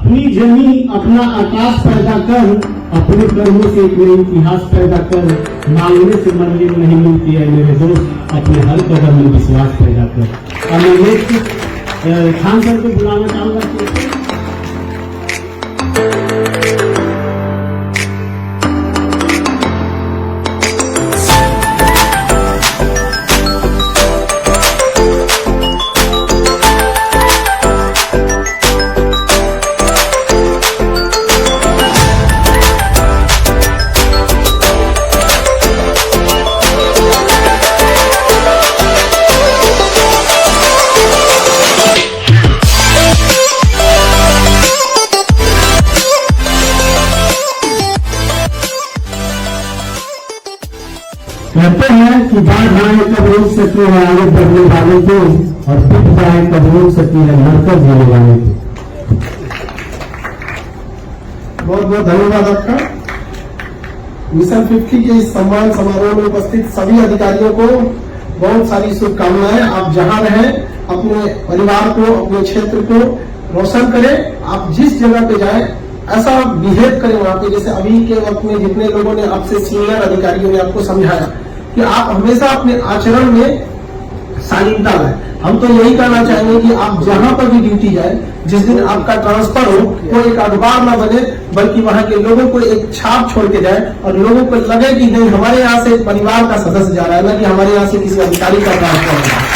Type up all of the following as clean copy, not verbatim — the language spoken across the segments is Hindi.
अपनी जमीन अपना आकाश पैदा कर, अपने कर्मों से एक नई इतिहास पैदा कर। मांगने से मंजिल नहीं मिलती है मेरे दोस्त, अपने हर कदम में विश्वास पैदा कर। और मैं खान सर को बुलाना चाहूंगा। कहते हैं कि बाढ़ आए कब रोक सकी है आगे बढ़ने वाले को, और टूट जाए कब रोक सकी है मरकर जीने वाले को। बहुत बहुत धन्यवाद आपका। मिशन 50 के इस सम्मान समारोह में उपस्थित सभी अधिकारियों को बहुत सारी शुभकामनाएं। आप जहां रहें अपने परिवार को, अपने क्षेत्र को रोशन करें। आप जिस जगह पे जाएं ऐसा बिहेव करें वहां पे, जैसे अभी के वक्त में जितने लोगों ने आपसे सीनियर अधिकारियों ने आपको समझाया कि आप हमेशा अपने आचरण में शालीनता लाएं। हम तो यही कहना चाहेंगे कि आप जहां पर भी ड्यूटी जाए, जिस दिन आपका ट्रांसफर हो, वो एक अखबार न बने, बल्कि वहां के लोगों को एक छाप छोड़ के जाए और लोगों को लगे कि नहीं हमारे यहाँ से परिवार का सदस्य जा रहा है, न कि हमारे यहाँ से किसी अधिकारी का ट्रांसफर हो रहा है।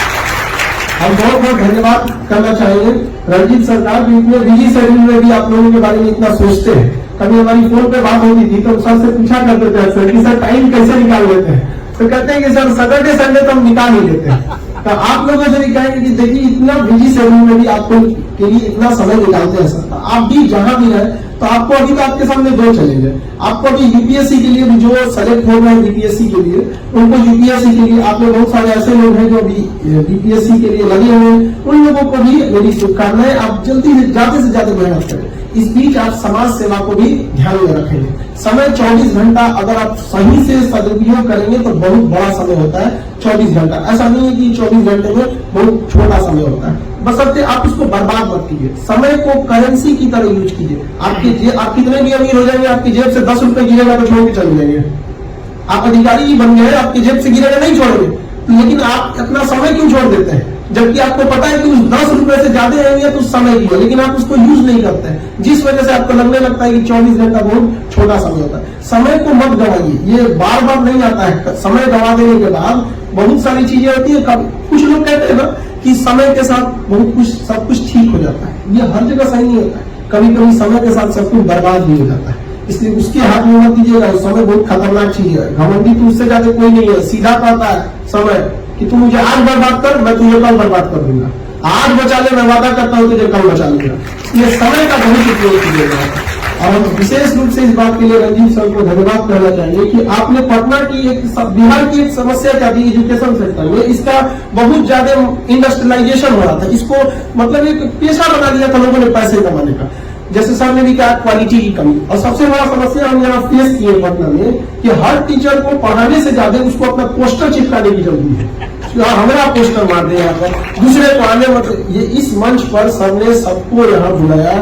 हम बहुत बहुत धन्यवाद करना चाहेंगे रणजीत सरकार भी, इतने बिजी शेड्यूल में भी आप लोगों के बारे में इतना सोचते हैं। कभी हमारी फोन पे बात होती थी तो सर से पूछा करते थे सर कि सर टाइम कैसे निकाल लेते हैं, तो कहते हैं कि सर सैटरडे संडे तो हम निकाल ही लेते हैं। तो आप लोगों से भी कहेंगे कि देखिए इतना बिजी शेड्यूल में भी आपको के लिए इतना समय निकालते हैं सर। तो आप भी जहां भी रहे तो आपको अभी तो आपके सामने दो चलेंगे। आपको अभी यूपीएससी के लिए भी जो सेलेक्ट हो रहे हैं बीपीएससी के लिए, उनको यूपीएससी के लिए आप लोग बहुत सारे ऐसे लोग हैं जो अभी बीपीएससी के लिए लगे हुए हैं, उन लोगों को भी मेरी शुभकामनाएं। आप जल्दी से ज्यादा मेहनत करें। इस बीच आप समाज सेवा को भी ध्यान में रखेंगे। समय 24 घंटा अगर आप सही से सदुपयोग करेंगे तो बहुत बड़ा समय होता है 24 घंटा। ऐसा नहीं है कि 24 घंटे में बहुत छोटा समय होता है, बशर्ते आप उसको बर्बाद मत कीजिए। समय को करेंसी की तरह यूज कीजिए। आप कितने भी अमीर हो जाएंगे, आपकी जेब से 10 रुपए गिरेगा तो छोड़ के चले जाएंगे। आप अधिकारी ही बन गए, आपकी जेब से गिरेगा नहीं छोड़ेंगे, लेकिन आप अपना समय क्यों छोड़ देते हैं, जबकि आपको पता है कि उस 10 रुपए से ज्यादा आएंगे तो उस समय की, लेकिन आप उसको यूज नहीं करते हैं, जिस वजह से आपको लगने लगता है कि 24 घंटा बहुत छोटा समय होता है। समय को मत गंवाइए, ये बार बार नहीं आता है। समय गंवा देने के बाद बहुत सारी चीजें होती है। कुछ लोग कहते हैं ना कि समय के साथ बहुत कुछ सब कुछ ठीक हो जाता है, ये हर जगह सही नहीं होता है। कभी कभी समय के साथ सब कुछ बर्बाद भी हो जाता है, इसलिए उसके हाथ में मत दीजिएगा। समय बहुत खतरनाक चीज है। घमंडी तो उससे ज्यादा कोई नहीं है। सीधा कहता है समय कि तू मुझे आज बर्बाद कर, मैं तुझे कल बर्बाद कर दूंगा। आज बचा ले, मैं वादा करता हूँ तुझे कल बचा लूंगा। इसलिए समय का बहुत उपयोग कीजिएगा। और हम विशेष रूप से इस बात के लिए रंजीत सर को धन्यवाद करना चाहेंगे कि आपने पटना की बिहार की एक समस्या क्या थी एजुकेशन सेक्टर में, इसका बहुत ज्यादा इंडस्ट्रियलाइजेशन हो रहा था। इसको मतलब एक पेशा बना दिया था लोगों ने पैसे कमाने का। जैसे सर ने भी कहा क्वालिटी की कमी, और सबसे बड़ा समस्या हम यहाँ फेस किए पटना में कि हर टीचर को पढ़ाने से ज्यादा उसको अपना पोस्टर चिपकाने की जरूरत है। हमारा पोस्टर मार दे यहाँ पर दूसरे को आने, मतलब ये इस मंच पर सर ने सबको यहाँ बुलाया,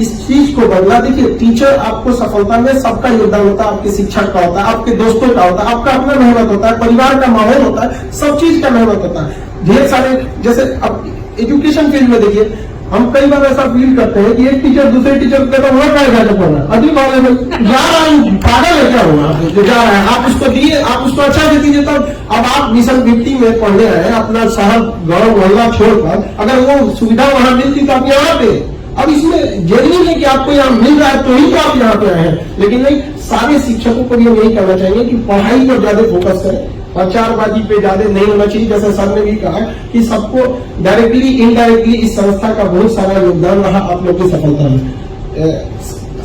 इस चीज को बदला। देखिए टीचर आपको सफलता में सबका योगदान होता है, आपके शिक्षक का होता है, आपके दोस्तों का होता है, आपका अपना मेहनत होता है, परिवार का माहौल होता है, सब चीज का मेहनत होता है। ढेर सारे जैसे अब एजुकेशन फील्ड में देखिए हम कई बार ऐसा फील करते हैं कि एक टीचर दूसरे टीचर को कहता है पढ़ना अभी वाले में जा रहा हूँ, पागल है क्या हुआ जो जा रहा है, आप उसको दिए, आप उसको अच्छा दे दीजिए। तब अब आप मिशन 50 में पढ़ने रहे अपना शहर गाँव मोहल्ला छोड़कर, अगर वो सुविधा वहां मिलती तो आप यहाँ पे। अब इसमें जरूरी नहीं कि आपको यहाँ मिल रहा है तो ही तो आप यहाँ पे आए हैं, लेकिन नहीं, सारे शिक्षकों को भी हम यही कहना चाहिए कि पढ़ाई पर ज्यादा फोकस करें, प्रचारबाजी पे ज्यादा नहीं होना चाहिए। जैसे सर ने भी कहा कि सबको डायरेक्टली इनडायरेक्टली इस संस्था का बहुत सारा योगदान रहा आप लोग की सफलता में।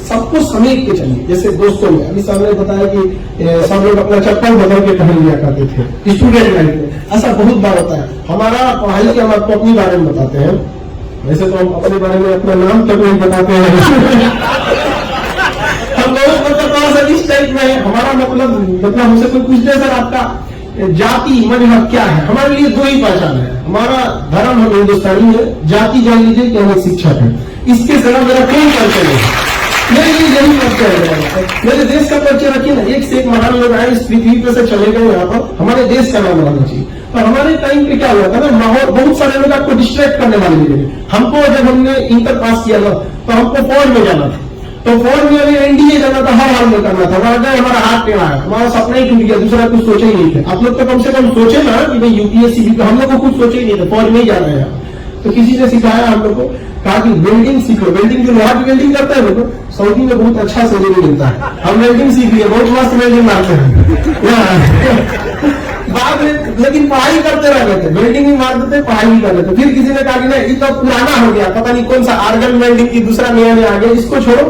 सबको समेट के चलिए, जैसे दोस्तों में अभी सर ने बताया कि सब लोग अपना चप्पल बदल के पहन लिया करते थे स्टूडेंट लाइफ में, ऐसा बहुत बार होता है। हमारा पढ़ाई के हम आपको अपनी बारे में बताते हैं, वैसे तो हम अपने बारे में अपना नाम तक नहीं बताते हैं हम लोग मतलब थोड़ा सा इस टाइप में हमारा मतलब हमसे कोई पूछ दे सर आपका जाति मजहब क्या है, हमारे लिए दो ही पहचान है। हमारा धर्म हम हिंदुस्तानी है, जाति जान लीजिए कि हम एक शिक्षक है। इसके सिवा मेरा कोई परिचय नहीं। मेरे लिए यही परिचय है। मेरे देश का परिचय रखिए ना, एक से एक महान लोग आए इस पृथ्वी पे से चले गए, यहाँ पर हमारे देश का नाम रहना चाहिए। तो हमारे टाइम पे क्या हुआ था ना, माहौल बहुत सारे लोग आपको डिस्ट्रैक्ट करने वाले मिले। हमको जब हमने इंटर पास किया ना, तो हमको फौज में जाना था, तो फौज में अभी एनडीए जाना था, हर हाल में करना था। वहां गए, हमारा हाथ टेढ़ा है, हमारा सपना ही टूट गया, दूसरा कुछ सोचे ही नहीं थे। आप लोग तो कम से कम सोचे ना कि भाई यूपीएससी भी, हम लोग को कुछ सोचे ही नहीं थे, फौज में ही जाना है। तो किसी ने सिखाया हम लोग को, कहा कि वेल्डिंग सीखो, वेल्डिंग जो लोहा की वेल्डिंग करता है लोग, सऊदी में बहुत अच्छा सैलरी मिलता है। हम वेल्डिंग सीख लिए, बहुत मस्त वेल्डिंग मारते हैं बाद में, लेकिन पढ़ाई करते रह गए थे, वेल्डिंग भी मार देते, पढ़ाई भी कर लेते। फिर किसी ने कहा कि नहीं, ये तो पुराना हो गया, पता नहीं कौन सा आर्गन वेल्डिंग की दूसरा नया नया आ गया, इसको छोड़ो,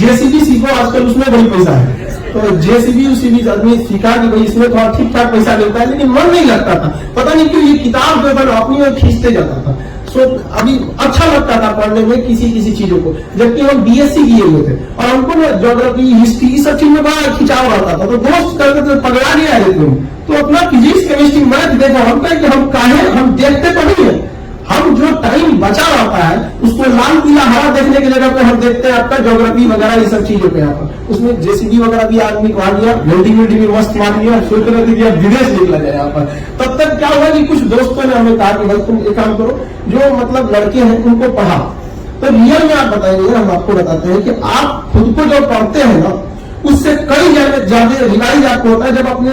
जेसीबी सीखो, आजकल उसमें बड़ी पैसा है। तो जेसीबी उसीबी आदमी सीखा कि भाई इसमें थोड़ा ठीक ठाक पैसा मिलता है, लेकिन मन नहीं लगता था, पता नहीं क्यों। ये किताब जो था अपनी ओर खींचते जाता था। सो अभी अच्छा लगता था पढ़ने में किसी किसी चीजों को, जबकि हम बीएससी किए हुए थे और हमको ना ज्योग्राफी, हिस्ट्री, सब चीज में बड़ा खिंचाव रहता था। तो दोस्त करते थे, पगड़ा नहीं आए तुम तो अपना फिजिक्स, केमिस्ट्री, मैथ देखो। हम कहें कि हम काहे, हम देखते तो नहीं है, हम जो टाइम बचा रहता है उसको लाल पीला हरा देखने की जगह पे हम देखते हैं आपका ज्योग्राफी वगैरह ये सब चीजों पे। यहाँ पर उसमें जेसीबी वगैरह भी आदमी को आ गया, वेल्डिंग वेल्डिंग भी मस्त मार दिया, सोच रहे थे कि अब विदेश निकला जाए यहाँ पर। तब तक क्या हुआ कि कुछ दोस्तों ने हमें कहा कि भाई तुम एक काम करो, जो मतलब लड़के हैं उनको पढ़ाओ। तो रियल में आप बताएंगे, हम आपको बताते हैं कि आप खुद को जो पढ़ते हैं ना, उससे कई ज्यादा रिवाइज आपको होता है जब अपने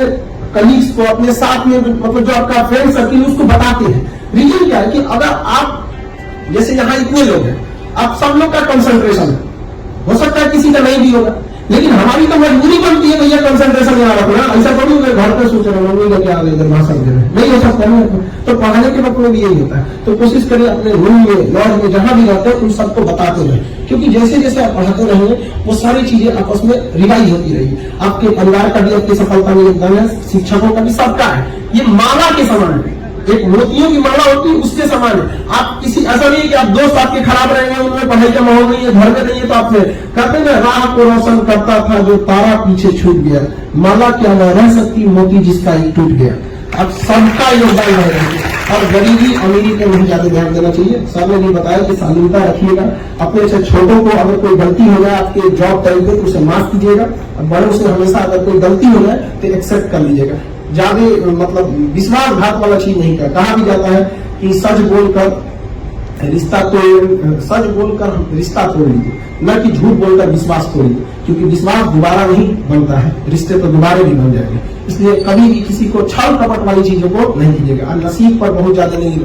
कलीग्स को, अपने साथ में मतलब जो आपका फ्रेंड सर्किल उसको बताते हैं। रीजन क्या है कि अगर आप, जैसे यहाँ इतने लोग हैं, आप सब लोग का कंसंट्रेशन हो सकता है किसी का नहीं भी होगा, लेकिन हमारी तो मजबूरी बनती है भैया कंसंट्रेशन यहाँ रखना। ऐसा थोड़ी घर पे सोच रहे मम्मी का क्या इधर भाषण दे रहे, नहीं हो सकता ना। तो पढ़ाने के वक्त में भी यही होता है। तो कोशिश करें अपने रूम में, लॉज में, जहां भी रहते हैं उन सबको बताते रहे, क्योंकि जैसे जैसे आप पढ़ाते रहेंगे वो सारी चीजें आपस में रिवाइज होती रहेगी। आपके परिवार का भी आपकी सफलता में योगदान है, शिक्षकों का भी, सबका है। ये माला के समान है, एक मोतियों की माला होती है उसके समान है। आप किसी, ऐसा नहीं है कि आप दोस्त आपके खराब रहेंगे, उनमें पढ़ाई का माहौल नहीं है, घर में नहीं है, तो आपने कहते हैं राह को रोशन करता था जो तारा पीछे छूट गया, माला क्या न रह सकती मोती जिसका एक टूट गया। अब सबका योगदान है और गरीबी अमीरी पे नहीं ज्यादा ध्यान देना चाहिए। सर ने भी बताया कि शालीनता रखिएगा, अपने से छोटों को अगर कोई गलती हो जाए आपके जॉब टाइम पे तो उसे माफ कीजिएगा, और बड़ों से हमेशा अगर कोई गलती हो जाए तो एक्सेप्ट कर लीजिएगा। ज्यादा मतलब विश्वासघात वाला चीज नहीं कर। कहा भी जाता है कि सच बोलकर रिश्ता तोड़ लीजिए, न कि झूठ बोलकर विश्वास तोड़िए, क्योंकि विश्वास दोबारा नहीं बनता है, रिश्ते तो दोबारा भी बन जाएंगे। इसलिए कभी भी किसी को छल कपट वाली चीजों को नहीं कीजिएगा। और नसीब पर बहुत ज्यादा नहीं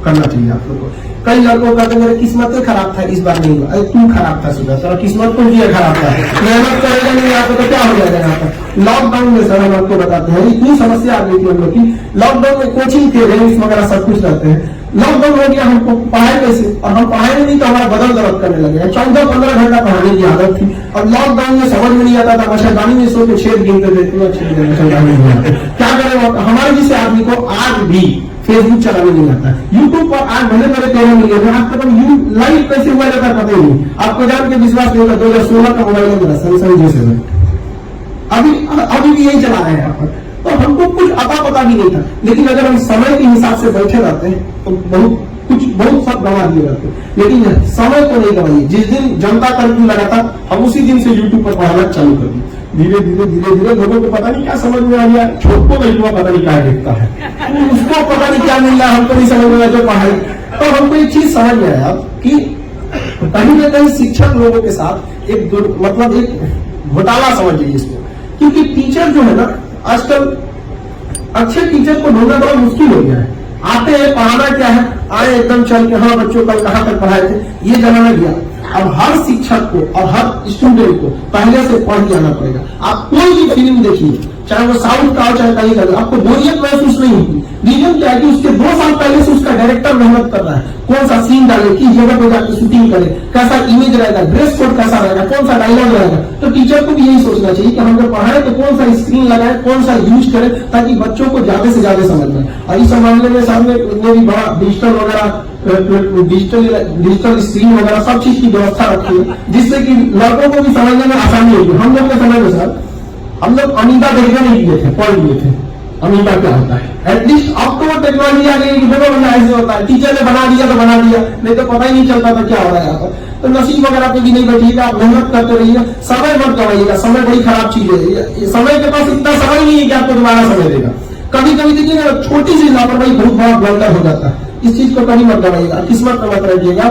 करना चाहिए आप लोग को। कई लड़कों का तो मेरा किस्मत ही खराब था, इस बार नहीं हुआ। अरे तू खराब था सुबह, तेरा किस्मत तो ये खराब था, मेहनत करेगा नहीं आपको तो क्या हो जाएगा। यहाँ पर लॉकडाउन में सर हम आपको बताते हैं इतनी समस्या आ गई थी हम लोग की। लॉकडाउन में कोचिंग थे, रेंस वगैरह सब कुछ रहते हैं। लॉकडाउन हो गया, हमको पढ़ाई कैसे, और हम पढ़ाई नहीं तो हमारा बदल दर्द करने लगे। 14-15 घंटा पढ़ाने की आदत थी, और लॉकडाउन में समझ में नहीं आता था, मच्छरदानी में सो के छेद गिनते थे, इतना छेद मच्छरदानी में क्या करें। हमारे जैसे आदमी को आज भी फेसबुक चलाने नहीं आता, यूट्यूब पर आज भले मेरे 13 मिलियन, आज तक हम लाइव कैसे हुआ जाता पता ही नहीं। आपको जान के विश्वास नहीं होगा, 2016 का मोबाइल है मेरा, सैमसंग J7, अभी भी यही चला रहे हैं यहाँ पर। तो हमको कुछ अता पता भी नहीं था, लेकिन अगर हम समय के हिसाब से बैठे रहते हैं तो बहुत सब गंवा दिए रहते हैं। लेकिन समय को नहीं गंवाइए। जिस दिन जनता कर्फ्यू लगा था, हम उसी दिन से यूट्यूब पर पढ़ाना चालू कर दिए। धीरे धीरे लोगों को पता नहीं क्या समझ में आ गया। छोट को नहीं हुआ, पता नहीं क्या देखता है, उसको पता नहीं क्या मिल रहा है, हमको नहीं समझ में आया जो पढ़ाई। तो हमको एक चीज समझ में आया कि कहीं ना कहीं शिक्षक लोगों के साथ एक घोटाला समझ लीजिए इसको। क्योंकि टीचर जो है ना, आजकल अच्छे टीचर को ढूंढना बड़ा मुश्किल हो गया है। आते हैं, पढ़ाना क्या है, आए एकदम चल के हाँ बच्चों कल कहाँ तक पढ़ाए थे, ये जमाना गया। अब हर शिक्षक को और हर स्टूडेंट को पहले से पढ़ के आना पड़ेगा। आप कोई भी फिल्म देखिए, चाहे वो साउथ का हो चाहे कहीं का, आपको बोरियत महसूस नहीं होगी। रीजन क्या है कि उसके 2 साल पहले से उसका डायरेक्टर मेहनत कर रहा है, कौन सा सीन डाले, किस जगह पर जाकर शूटिंग करे, कैसा इमेज रहेगा, ड्रेस कोड कैसा रहेगा, कौन सा डायलॉग रहेगा। तो टीचर को भी यही सोचना चाहिए कि हम जब पढ़ाएं तो कौन सा स्क्रीन लगाए, कौन सा यूज करें, ताकि बच्चों को ज्यादा से ज्यादा समझ में। और इस मामले में सामने भी बड़ा डिजिटल वगैरह, डिजिटल स्क्रीन वगैरह सब चीज की व्यवस्था रखी है, जिससे कि लड़कों को भी समझने में आसानी होगी। हम लोग के समय में सर, हम लोग अमीबा देखने नहीं किए थे, पढ़ लिए थे अमीबा क्या होता है। एटलीस्ट अब तो टेक्नोलॉजी आ गई कि देखो ऐसे होता है, टीचर ने बना दिया तो बना दिया, नहीं तो पता ही नहीं चलता था क्या हो रहा है यहाँ पर। तो नसीब वगैरह पे भी नहीं बैठिएगा, आप मेहनत करते रहिएगा, समय मत गवाइएगा। समय बड़ी खराब चीज है, समय के पास इतना समय नहीं है कि आपको दोबारा समय देगा। कभी कभी देखिएगा छोटी सी लापरवाही बहुत बड़ा ब्लंडर हो जाता है, इस चीज को कभी मत गवाइएगा। किस्मत का मत रखिएगा,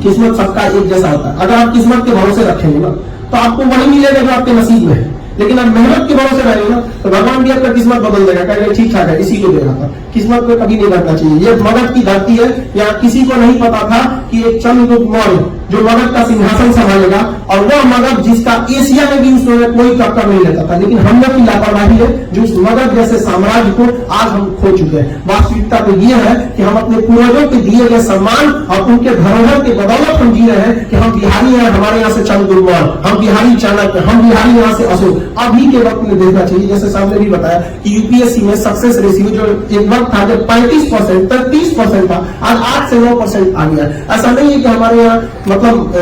किस्मत सबका एक जैसा होता है। अगर आप किस्मत के भरोसे रखेंगे ना तो आपको वही मिलेगा जो आपके नसीब में है, लेकिन आप मेहनत के भरोसे रहेंगे ना तो भगवान भी आपका किस्मत बदल देगा, कहेंगे ठीक ठाक है, इसी को दे रहा था। किस्मत को कभी नहीं करना चाहिए। ये मगध की धरती है, यहाँ किसी को नहीं पता था कि एक चंद्रगुप्त मौर्य जो मगध का सिंहासन संभालेगा, और वह मगध जिसका एशिया में भी उसमें कोई टक्कर नहीं लेता था। लेकिन हम लोग की लापरवाही है जो उस मगध जैसे साम्राज्य को आज हम खो चुके हैं। वास्तविकता तो ये है कि हम अपने पूर्वजों के दिए गए सम्मान और उनके धरोहर के बदौलत हम जी रहे हैं कि हम बिहारी हैं, हमारे यहाँ से चंद्रगुप्त मौर्य, हम बिहारी चाणक्य, हम बिहारी यहाँ से अशोक। अभी के वक्त में देखना चाहिए, जैसे सामने भी बताया कि यूपीएससी में सक्सेस रेशियो जो एक वक्त था जब 35% 30% था, आज 8 से 9% आ गया। ऐसा नहीं है कि हमारे यहाँ मतलब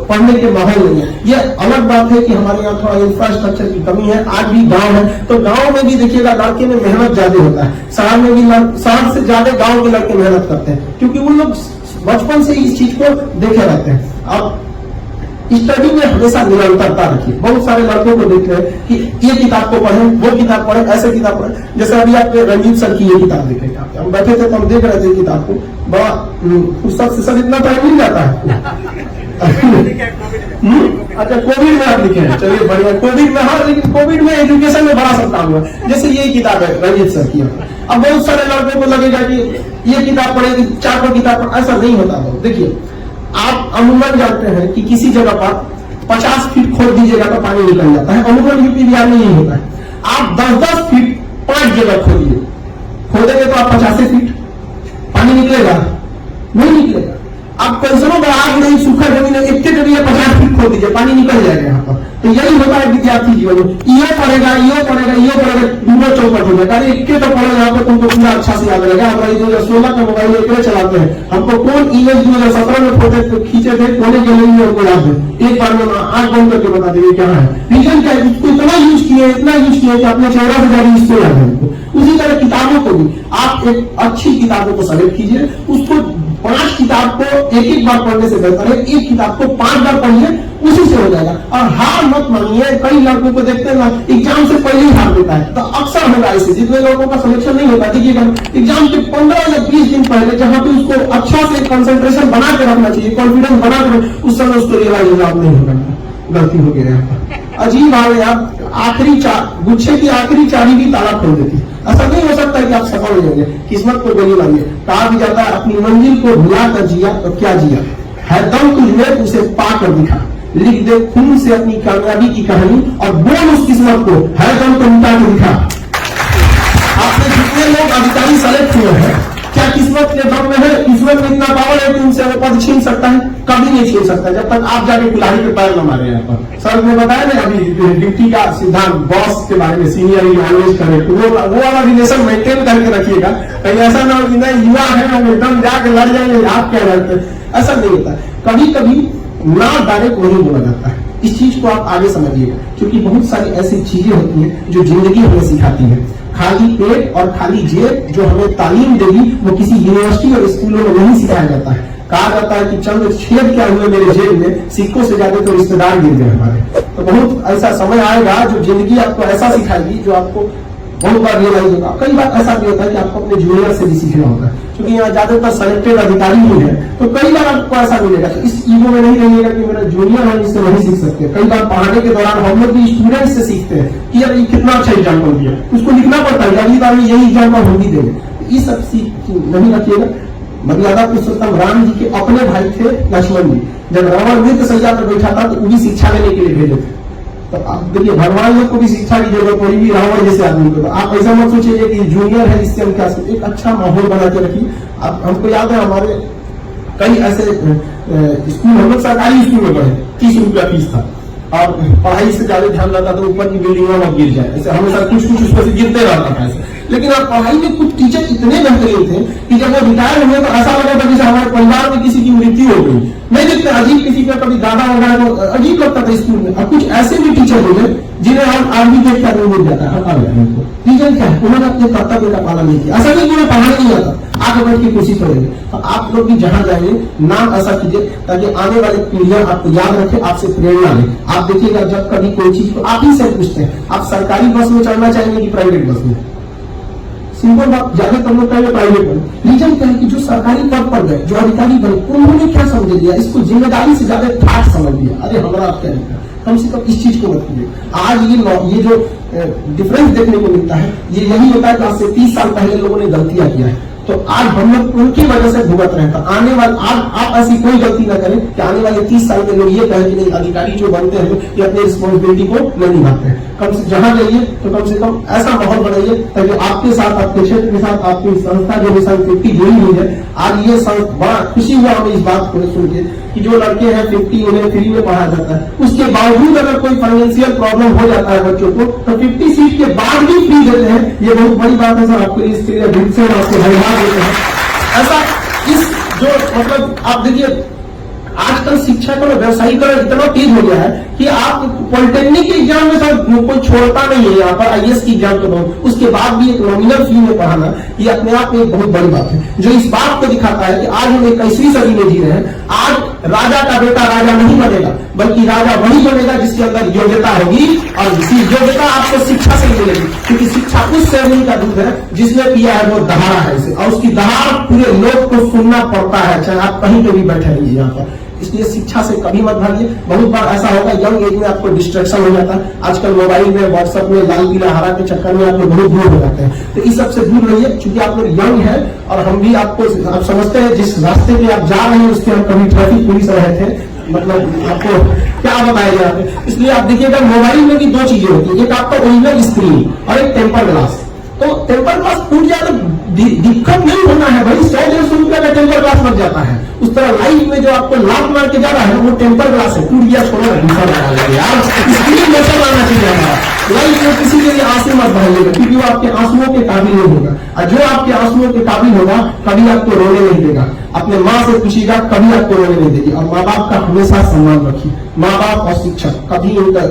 पढ़ने के माहौल नहीं है, ये अलग बात है कि हमारे यहाँ थोड़ा इंफ्रास्ट्रक्चर की कमी है। आज भी गांव है तो गांव में भी देखिएगा लड़के में मेहनत ज्यादा होता है, शहर में भी शहर से ज्यादा गांव के लड़के मेहनत करते हैं, क्योंकि उन लोग बचपन से इस चीज को देखे रहते हैं। अब स्टडी में हमेशा निरंतरता रखिए। बहुत सारे लड़कों को देखते हैं कि ये किताब को पढ़ें, वो किताब पढ़ें, ऐसे किताब पढ़ें। जैसे अभी आपने रंजीत सर की ये किताब देखे, हम बैठे थे तो हम देख रहे थे किताब को, बड़ा पुस्तक से सर इतना टाइम मिल जाता है। अच्छा, कोविड में आप लिखे हैं, चलिए बढ़िया। कोविड में, हाँ, लेकिन कोविड में एजुकेशन में बड़ा सब काम हुआ। जैसे ये किताब है रंजीत सर की, अब बहुत सारे लड़कों को लगेगा कि ये किताब पढ़ेगी, 4 किताब पढ़, ऐसा नहीं होता। देखिए, आप अमूमन जानते हैं कि किसी जगह पर 50 फीट खोद दीजिएगा तो पानी निकल जाता है। अमूमन यूपी बिहार में यही होता है। आप 10-10 फीट 5 जगह खोदिए, खोदेंगे तो आप 50 फीट, पानी निकलेगा? नहीं निकलेगा। आप कंसरों में आग नहीं, सूखा जमीन है, एक जगह 50 फीट खोद दीजिए, पानी निकल जाएगा यहाँ पर। तो यही होता है विद्यार्थी जीवन में, ये पढ़ेगा, ये पढ़ेगा, ये पढ़ेगा, दूसरा चौपट हो जाएगा। अरे एक तो पढ़ो, यहाँ पे तुमको पूरा अच्छा से याद रहेगा। हमारे 2016 का मोबाइल एक चलाते हैं, हमको कौन इमेज 2017 में फोटो खींचे थे, कोने के लिए हमको याद है। एक बार में आंख बंद करके बता देंगे क्या है रीजन, क्या है, उसको इतना यूज किए, इतना यूज किए कि अपने 14 से ज्यादा इसको याद है हमको। उसी तरह किताबों को भी आप एक अच्छी किताबों को सेलेक्ट कीजिए, उसको 5 किताब को एक बार पढ़ने से बेहतर है एक किताब को 5 बार पढ़िए, उसी से हो जाएगा। और हार मत मानिए। कई लड़कों को देखते हैं ना, एग्जाम से पहले ही हार देता है, तो अक्सर होगा ऐसे। जितने लोगों का सिलेक्शन नहीं होता, देखिएगा एग्जाम के 15 या 20 दिन पहले जहां पे उसको अच्छा से कंसंट्रेशन बना के रखना चाहिए, कॉन्फिडेंस बना के, उस समय उसको रियलाइज नहीं होगा, गलती हो गई है। अजीब हाल है, आप आखिरी गुच्छे की आखिरी चाबी भी ताला खोल देती है। ऐसा नहीं हो सकता कि आप सफल हो जाएंगे। किस्मत को गोली मारिए। कहा भी जाता है अपनी मंजिल को भुला कर जिया तो क्या जिया, है दम तुझमें उसे पा कर दिखा, लिख दे खून से अपनी कामयाबी की कहानी और बोल उस किस्मत को, है दम तो मिटा के दिखा। आपने जितने लोग अधिकारी सेलेक्ट हुए हैं, क्या किस्मत के दम में है? किस्मत में इतना पावर है कि उनसे वो पद छीन सकता है? कभी नहीं छीन सकता, जब तक आप जाके कुल्हाड़ी पे पैर न मारे। यहाँ पर सर ने बताया ना अभी ड्यूटी का सिद्धांत, बॉस के बारे में, सीनियर ऑलवेज करेक्ट, वो वाला रिलेशन मेंटेन करके रखिएगा। कहीं ऐसा ना हो कि नहीं युवा है हम एकदम जाके लड़ जाएंगे, आप क्या करते हैं, ऐसा नहीं होता। कभी कभी ना डायरेक्ट नहीं बोला जाता है। इस चीज को आप आगे समझिएगा, क्योंकि बहुत सारी ऐसी चीजें होती हैं जो जिंदगी हमें सिखाती है। खाली पेट और खाली जेब जो हमें तालीम देगी वो किसी यूनिवर्सिटी और स्कूलों में नहीं सिखाया जाता है। कहा जाता है कि चंद छेद क्या हुए मेरे जेब में, सिक्कों से ज्यादा तो रिश्तेदार गिर गए हमारे। तो बहुत ऐसा समय आएगा जो जिंदगी आपको ऐसा सिखाएगी जो आपको बहुत बार रियलाइज होगा। कई बार ऐसा भी होता है कि आपको अपने जूनियर से भी सीखना होता है, क्योंकि यहाँ ज्यादातर सेलेक्टेड अधिकारी ही है। तो कई बार आपको ऐसा मिलेगा, तो इस ईगो में नहीं रहिएगा कि मेरा जूनियर है इससे नहीं सीख सकते। कई बार पढ़ाने के दौरान हम लोग भी स्टूडेंट से सीखते हैं कि यार ये कितना अच्छा एग्जाम्पल दिया, उसको लिखना पड़ता है, अगली बार में यही एग्जाम्पल हम भी देंगे। ये सब सीख नहीं रखिएगा। मर्यादा पुरुषोत्तम राम जी के अपने भाई थे लक्ष्मण जी, जब रावण मृत सैया पर बैठा था तो वो भी शिक्षा लेने के लिए भेजे थे। तो आप देखिए भगवान लोग को भी शिक्षा की जरूरत पड़ेगी रावण जैसे आदमी को। आप ऐसा मत सोचिए कि जूनियर है इससे हम क्या, एक अच्छा माहौल बना के रखिए। आप हमको याद है हमारे कई ऐसे स्कूल, हम लोग सरकारी स्कूल में पढ़े, 30 रुपया फीस था और पढ़ाई से ज्यादा ध्यान रहता था ऊपर की बिल्डिंगों में गिर जाए, ऐसे हमेशा कुछ कुछ उसमें से गिरते रहता था ऐसे। लेकिन आप पढ़ाई में कुछ टीचर इतने बेहतरीन थे कि जब वो रिटायर हुए तो ऐसा लगा था जैसे हमारे परिवार में किसी की मृत्यु हो गई। नहीं देखते अजीब, किसी का कभी दादा वगैरह को अजीब लगता था स्कूल में। और कुछ ऐसे भी टीचर हो गए जिन्हें हम आज भी देखते हैं मिल जाता है, हटा गया उनको। रीजन क्या है? उन्होंने अपने कर्तव्य का पालन नहीं किया। ऐसा नहीं उन्हें पढ़ाना नहीं आता, आगे बैठ के कुर्सी तोड़ेंगे। तो आप लोग भी जहां जाएंगे नाम ऐसा कीजिए ताकि आने वाले पीढ़ियां आपको याद रखे, आपसे प्रेरणा ले। आप देखिएगा जब कभी कोई चीज तो आप ही से पूछते हैं, आप सरकारी बस में चढ़ना चाहेंगे कि प्राइवेट बस में? सिंपल बात, ज्यादातर लोग कहेंगे प्राइवेट में। रीजन क्या है कि जो सरकारी पद पर गए, जो अधिकारी बने, उन्होंने क्या समझ लिया, इसको जिम्मेदारी से ज्यादा ठाट समझ लिया। अरे हमारा आप क्या लिखा, कम से कम इस चीज को मत कीजिए। आज ये जो डिफरेंस देखने को मिलता है, ये यही होता है कि आज से 30 साल पहले लोगों ने गलतियां किया है, तो आज हम लोग उनकी वजह से भुगत रहे हैं। तो आने वाले आप ऐसी कोई गलती ना करें कि आने वाले 30 साल में लोग ये कहें कि नहीं, अधिकारी जो बनते हैं ये अपनी रिस्पॉन्सिबिलिटी को नहीं निभाते हैं। कम से जहां जाइए तो कम से कम ऐसा माहौल बनाइए ताकि आपके साथ, आपके क्षेत्र के साथ, आपकी संस्था जो मिशन 50 जुड़ी हुई है, आज ये बड़ा खुशी हुआ हमें इस बात को सुन के कि जो लड़के हैं 50 उन्हें फ्री में पढ़ाया जाता है, उसके बावजूद अगर कोई फाइनेंशियल प्रॉब्लम हो जाता है बच्चों को तो 50 सीट के बाद भी फ्री देते हैं। ये बहुत बड़ी बात है सर, आपके इसके लिए दिल से आपको धन्यवाद देते हैं। ऐसा इस जो मतलब आप देखिए आजकल शिक्षा का व्यवसायीकरण इतना तेज हो गया है कि आप पॉलिटेक्निक के एग्जाम में सर कोई छोड़ता नहीं है। यहाँ पर आईएएस की एग्जाम तो उसके बाद भी एक नॉमिनल फी में पढ़ाना, ये अपने आप में एक बहुत बड़ी बात है, जो इस बात को दिखाता है कि आज हम 21वीं सदी में जी रहे हैं। आज राजा का बेटा राजा नहीं बनेगा, बल्कि राजा वही बनेगा जिसके अंदर योग्यता होगी, और इसी योग्यता आपको शिक्षा से मिलेगी, क्योंकि शिक्षा उस श्रेणी का दूध है जिसने पिया है वो दहाड़ा है इसे, और उसकी दहाड़ पूरे लोग को सुनना पड़ता है, चाहे आप कहीं पे भी बैठे रहिए यहाँ पर। इसलिए शिक्षा से कभी मत भागिए। बहुत बार ऐसा होगा यंग एज में आपको डिस्ट्रैक्शन हो जाता है, आजकल मोबाइल में, व्हाट्सएप में, लाल पीला हरा के चक्कर में आप लोग बहुत दूर हो जाते हैं। तो इस सब से दूर रहिए, क्योंकि आप लोग यंग हैं और हम भी आपको, आप समझते हैं जिस रास्ते पे आप जा रहे हैं उसके हम कभी ट्रैफिक पुलिस रहे थे, मतलब आपको क्या बताया जाए। इसलिए आप देखिएगा मोबाइल में भी दो चीजें होती है, एक आपका ओरिजिनल स्क्रीन और एक टेम्पर ग्लास। तो टेम्पर ग्लास टूट जाए तो दिक्कत नहीं होना है भाई, 100-150 रुपया का टेम्पर ग्लास लग जाता है। उस तरह लाइफ में जो आपको लात मार के जा रहा है वो टेम्पर ग्लास है, टूट गया छोड़ो यार, स्क्रीन जैसा लाना चाहिए हमारा। लाइफ में किसी के लिए आंसू मत बहाइएगा, क्योंकि वो आपके आंसुओं के काबिल नहीं होगा, और जो आपके आंसुओं के काबिल होगा कभी आपको रोने नहीं देगा। अपने माँ से पूछिएगा, कभी आपको रोने नहीं देगी। और माँ बाप का हमेशा सम्मान रखिए, माँ बाप और शिक्षक कभी उनका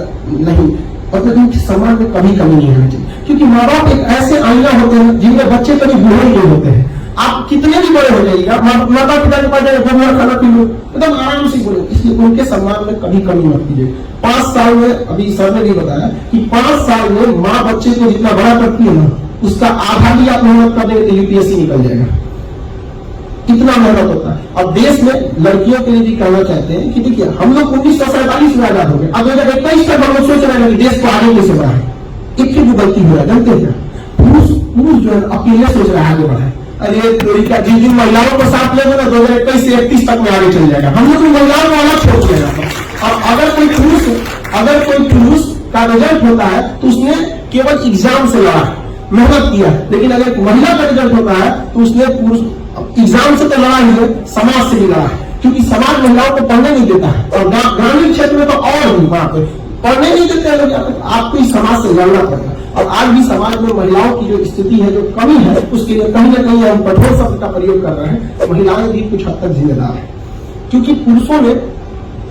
नहीं, मतलब इनके सम्मान में कभी कमी नहीं होनी चाहिए, क्योंकि माँ बाप एक ऐसे आईना होते हैं जिनमें बच्चे कभी बूढ़े नहीं होते हैं। आप कितने भी बड़े हो जाइएगा, माता पिता के पास जाए खाना पी लो एकदम आराम से बोलो, इसलिए उनके सम्मान में कभी कमी मत कीजिए। 5 साल में, अभी सर ने भी बताया कि 5 साल में माँ बच्चे को जितना बड़ा करती है ना, उसका आधा भी आप मेहनत कर देंगे तो यूपीएससी निकल जाएगा, इतना मेहनत होता है। और देश में लड़कियों के लिए भी कहना चाहते हैं कि देखिए हम लोग 1947 में आजाद हो गए, अब 2021 तक हम लोग सोच रहे हैं कि देश को आगे कैसे बढ़ाए। एक ही गलती हो रहा है, जानते हैं क्या, पुरुष जो है अकेले सोच रहा है आगे बढ़ाए। अरे का जिन जिन महिलाओं को साथ लेंगे ना 2021 से 31 तक में आगे चल जाएगा। हम लोग महिलाओं को अलग सोच लेगा। और अगर कोई पुरुष का रिजल्ट होता है तो उसने केवल एग्जाम से लड़ा, मेहनत किया, लेकिन अगर महिला का रिजल्ट होता है तो उसने एग्जाम से तो लड़ा ही है, समाज से भी लड़ा है, क्योंकि समाज महिलाओं को पढ़ने नहीं देता है। और ग्रामीण क्षेत्र में तो और भी वहां पे पढ़ने नहीं देते हैं लोग, आपको इस समाज से लड़ना पड़ेगा। और आज भी समाज में महिलाओं की जो स्थिति है, जो कमी है, उसके लिए कहीं ना कहीं हम कठोर शब्द का प्रयोग कर रहे हैं। महिलाएं भी कुछ हद तक जिम्मेदार है, क्योंकि पुरुषों ने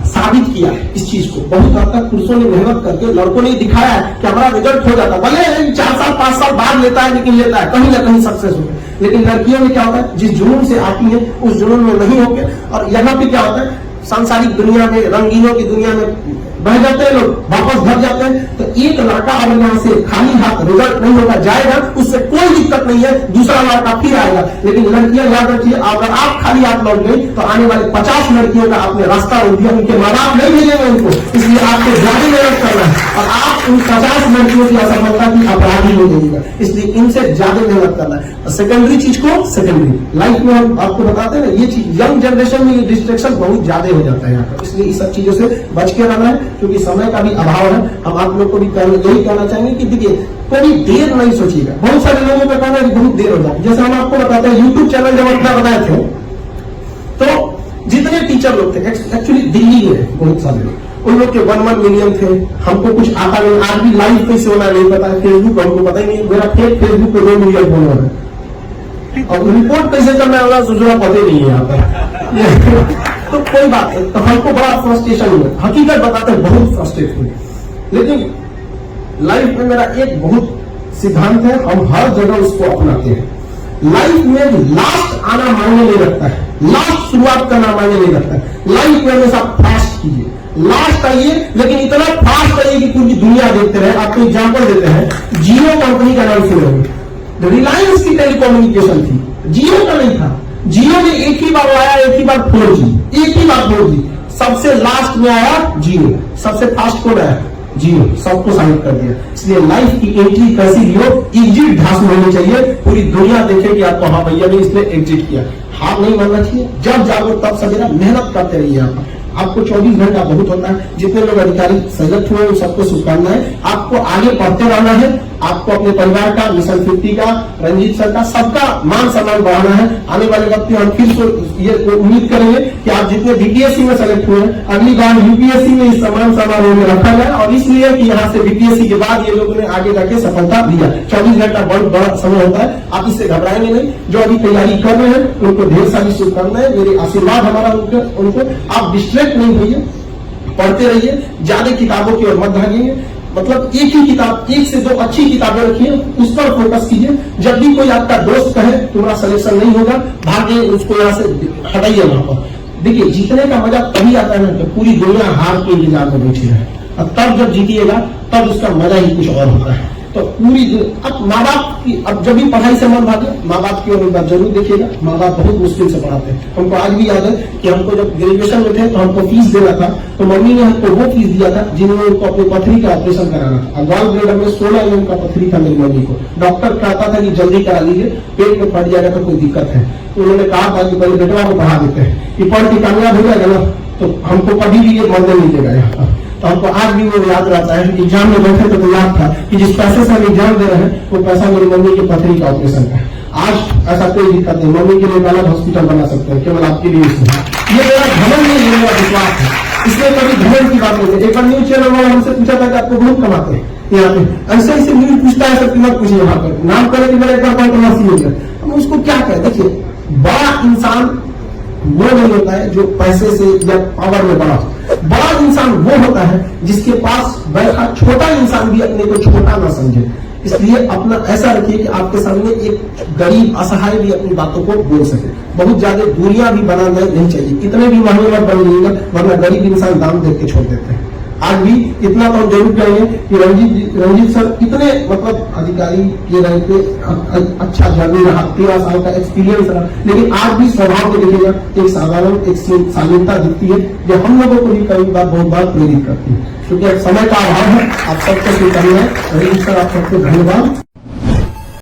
साबित किया है इस चीज को, बहुत हद तक पुरुषों ने मेहनत करके, लड़कों ने दिखाया है कि हमारा रिजल्ट हो जाता है, भले 4 साल 5 साल बाद लेता है, लेकिन लेता है, कहीं ना कहीं सक्सेस होता है। लेकिन लड़कियों में क्या होता है, जिस जुनून से आती है उस जुनून में नहीं होके, और यहाँ पे क्या होता है, सांसारिक दुनिया में, रंगीनों की दुनिया में बह जाते हैं लोग, वापस घर जाते हैं। तो एक लड़का अगर यहाँ से खाली हाथ रिजल्ट नहीं होगा जाएगा, उससे कोई दिक्कत नहीं है, दूसरा लड़का फिर आएगा। लेकिन लड़कियां याद रखिए, अगर आप खाली हाथ लौट गई तो आने वाले 50 लड़कियों का आपने रास्ता रोक दिया, उनके माँ बाप नहीं भेजेंगे उनको, इसलिए आपको ज्यादा मेहनत करना है, और आप उन 50 लड़कियों की असफलता की अपराधी हो जाएगा, इसलिए इनसे ज्यादा मेहनत करना है। सेकेंडरी चीज को सेकेंडरी लाइफ में हम आपको बताते हैं ना, ये चीज यंग जनरेशन में डिस्ट्रैक्शन बहुत ज्यादा हो जाता है यहाँ पर, इसलिए इस सब चीजों से बच के रहना है, क्योंकि समय का भी अभाव है। हम आप लोग को भी यही कहना चाहेंगे कि देखिए कोई देर नहीं सोचिएगा। बहुत सारे लोगों का कहना है कि बहुत देर हो जाए, जैसे हम आपको बताते हैं यूट्यूब चैनल जब अपना बनाए थे तो जितने टीचर लोग थे, एक्चुअली दिल्ली में बहुत सारे लोग, उन लोग के 1 मिलियन थे। हमको कुछ आता नहीं, आज भी लाइव कैसे होना नहीं पता, फेसबुक हमको पता ही नहीं, मेरा फेसबुक पे 2 मिलियन फॉलोअर है, और रिपोर्ट कैसे करना होगा सोचना पता नहीं है यहाँ पर। तो कोई बात नहीं, तो हमको बड़ा फ्रस्ट्रेशन हुआ, हकीकत बताते हैं बहुत फ्रस्ट्रेट हुए। लेकिन लाइफ में मेरा एक बहुत सिद्धांत है, हम हर जगह उसको अपनाते हैं। लाइफ में लास्ट आना मायने नहीं रखता है, लास्ट शुरुआत करना मायने नहीं रखता है। लाइफ में हमेशा फास्ट कीजिए, लास्ट आइए, लेकिन इतना फास्ट आइए कि पूरी दुनिया देखते रहे। आपको एग्जाम्पल देते हैं, जियो कंपनी का नाम सुने होंगे। रिलायंस की टेलीकम्युनिकेशन थी, जियो का नहीं था। जियो ने एक ही बार आया, एक ही बार 4G, एक ही बार 4G। सबसे लास्ट में आया जियो, सबसे फास्ट कौन आया? जियो, सबको साबित कर दिया। इसलिए लाइफ की एंट्री कैसी भी हो, एग्जिट ढांस में होनी चाहिए, पूरी दुनिया देखे कि आपको हाँ भैया ने इसने एग्जिट किया। हार नहीं मानना चाहिए, जब जागो तब सवेरा मेहनत करते रहिए। आपको 24 घंटा बहुत होता है। जितने लोग अधिकारी सेलेक्ट हुए उन सबको शुभकामनाएं। आपको आगे बढ़ते रहना है, आपको अपने परिवार का, मिशन 50 का, रंजीत सर का, सबका मान सम्मान बढ़ाना है। आने वाले वक्त में हम फिर से ये उम्मीद करेंगे कि आप जितने बीपीएससी में सेलेक्ट हुए हैं, अगली बार यूपीएससी में इस सम्मान समारोह में रखा जाए। और इसलिए कि यहाँ से बीपीएससी के बाद ये लोगों ने आगे जाके सफलता दिया। 24 घंटा बहुत बड़ा समय होता है, आप इससे घबराएंगे नहीं। जो अभी तैयारी कर रहे हैं उनको ढेर सारी शुभकामनाएं, मेरे आशीर्वाद हमारा उनको। आप डिस्ट्रैक्ट नहीं होइए, पढ़ते रहिए, ज्यादा किताबों की ओर मत भागिए। मतलब एक ही किताब, एक से दो अच्छी किताबें रखिए, उस पर फोकस कीजिए। जब भी कोई आपका दोस्त कहे तुम्हारा सिलेक्शन नहीं होगा, भागे, उसको यहाँ से हटाइए वहां पर। देखिए, जीतने का मजा तभी आता है ना कि पूरी दुनिया हार के इंतजार में बैठी है, और तब जब जीतिएगा तब उसका मजा ही कुछ और होता है। तो पूरी अब माँ बाप की, अब जब भी पढ़ाई से मन भागे, माँ बाप की ओर एक बार जरूर देखिएगा। माँ बाप बहुत मुश्किल से पढ़ाते हैं। हमको आज भी याद है कि हमको जब ग्रेजुएशन में थे तो हमको फीस देना था, तो मम्मी ने हमको वो फीस दिया था जिन्होंने उनको अपनी पथरी का ऑपरेशन कराना था। गॉल ब्लेडर में 16 mm का पथरी था मेरी मम्मी को। डॉक्टर कहता था कि जल्दी करा लीजिए, पेट में फट जाएगा तो कोई दिक्कत है। तो उन्होंने कहा था कि पहले बेटवा को पढ़ा देते हैं, कि पढ़ के कामयाब हो जाएगा ना तो हमको कभी भी ये मरने नहीं देगा यहाँ पर। तो हमको आज भी वो याद रहता है कि एग्जाम में बैठे तो याद था कि जिस पैसे से हम एग्जाम दे रहे हैं वो पैसा मेरी मम्मी की पथरी का ऑपरेशन का है। आज ऐसा कोई दिक्कत नहीं, मम्मी के लिए अलग हॉस्पिटल बना सकते हैं, केवल आपके लिए। ये मेरा घमंड नहीं, ये मेरा विश्वास है। इसलिए कभी घमंड की बात नहीं है। एक बार न्यूज चैनल वाला हमसे पूछा था कि आपको बहुत कमाते हैं यहाँ पे, ऐसे ऐसे न्यूज पूछता है, सब मत पूछिए वहां पर, नाम करे कि मेरा एक बार कंट्रोवर्सी हो गया। हम उसको क्या कहें? देखिए, बड़ा इंसान वो नहीं होता है जो पैसे से या पावर में बड़ा हो। बड़ा इंसान वो होता है जिसके पास बैठा छोटा इंसान भी अपने को छोटा ना समझे। इसलिए अपना ऐसा रखिए कि आपके सामने एक गरीब असहाय भी अपनी बातों को बोल सके। बहुत ज्यादा दूरियां भी बनाना नहीं चाहिए, इतने भी महंगे मत बन जाइएगा, वरना गरीब इंसान दाम देख के छोड़ देते हैं। आज भी इतना तो हम जरूर कहेंगे कि रंजीत सर इतने मतलब अधिकारी के रैंक पे अच्छा जर्नी रहा, 13 साल का एक्सपीरियंस रहा, लेकिन आज भी स्वभाव को देखिएगा एक साधारण, एक शालीनता दिखती है जो हम लोगों को भी कई बार बहुत बार प्रेरित करती है। क्योंकि समय का अभाव है। आप सबको शुभकामनाएं। रंजीत सर, आप सबको धन्यवाद।